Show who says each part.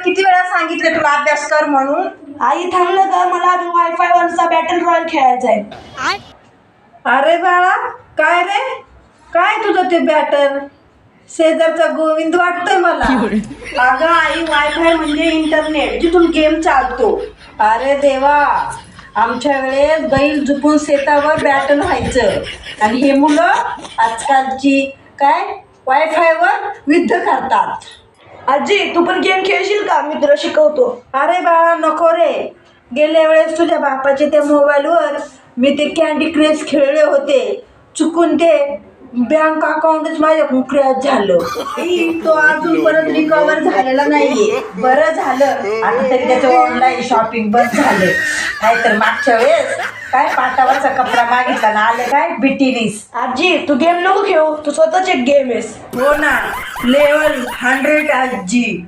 Speaker 1: किती वेळा सांगितलं तुला अभ्यास कर म्हणून.
Speaker 2: आई थांबलं का, मला अजून वायफाय वरचा बॅटल रॉयल खेळायचा आहे.
Speaker 1: अरे बाळा, काय रे, काय तुझं ते बॅटर? शेजारचा गोविंद वाटतोय मला.
Speaker 2: अगं आई, वायफाय म्हणजे इंटरनेट जिथून गेम चालतो.
Speaker 1: अरे देवा, आमच्या वेळेस बैल झुपून शेतावर बॅटल व्हायचं आणि हे मुलं आजकालची काय वायफायवर युद्ध करतात.
Speaker 2: आजी, तू पण गेम खेळशील का? मी तुला शिकवतो.
Speaker 1: अरे बाळा नको रे, गेल्या वेळेस तुझ्या बापाच्या त्या मोबाईलवर मी ते कॅन्डी क्रश खेळले होते, चुकून ते बँक अकाउंटच माझ्या क्रॅश झालं. तो अजून परत रिकवर झालेला नाहीये. बरं झालं आता तरी त्याचं ऑनलाईन शॉपिंग बंद झालं, नाहीतर मागच्या वेळेस काय पाटावरचा कपडा मागितला ना आले काय बिटिनीस.
Speaker 2: आजी, तू गेम नको खेळू, तू स्वतःच एक गेम आहेस.
Speaker 1: हो ना, लेवल 100 आजी.